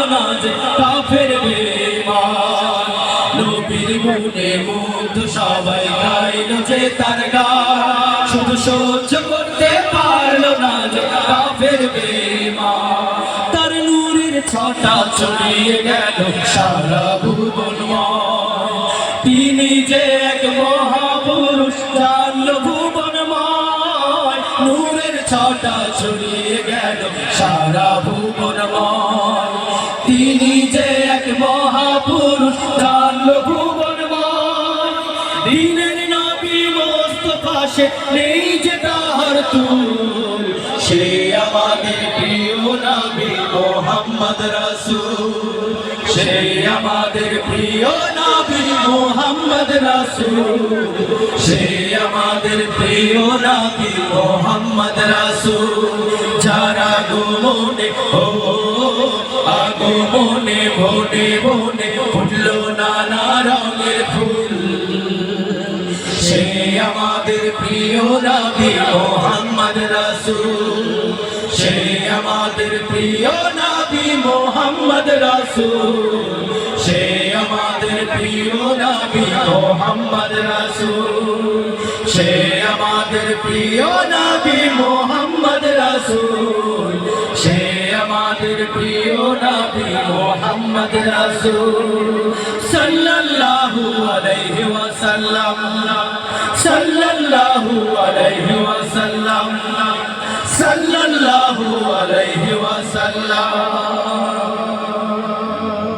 পারলো না যে কাফের বেঈমান নবীর গুণে মুগ্ধ সবাই গাইলো যে তার গান শুধু সহ্য করতে পারলো না যে কাফের বেঈমান তার নূরের ছটা ছড়িয়ে গেল সারা ভুবনময় তিনি যে এক মহাপুরুষ জানলো ভুবনময় নূরের ছটা ছড়িয়ে গেল সারা ভুবনময় তিনি যে এক মহাপুরুষ জানলো ভুবনময় দিনের নবী মুস্তাফা সে নেই যে তাহার তুল সে আমাদের প্রিয় নবী মুহাম্মদ রাসূল সে আমাদের প্রিয় নবী মুহাম্মদ রাসূল সে আমাদের প্রিয় নবী মুহাম্মদ রাসূল যারা গোমনে আগমনে বনে বনে ফুটলো নানা রঙের ফুল সে আমাদের প্রিয় নবী মুহাম্মদ রাসূল সে আমাদের প্রিয় নবী মুহাম্মদ রাসূল সে আমাদের প্রিয় নবী মুহাম্মদ রাসূল সে আমাদের প্রিয় নবী মুহাম্মদ রাসূল সে আমাদের প্রিয় নবী মুহাম্মদ রাসূল সাল্লাল্লাহু আলাইহি ওয়াসাল্লাম সাল্লাল্লাহু আলাইহি ওয়াসাল্লাম সাল্লাল্লাহু আলাইহি ওয়াসাল্লাম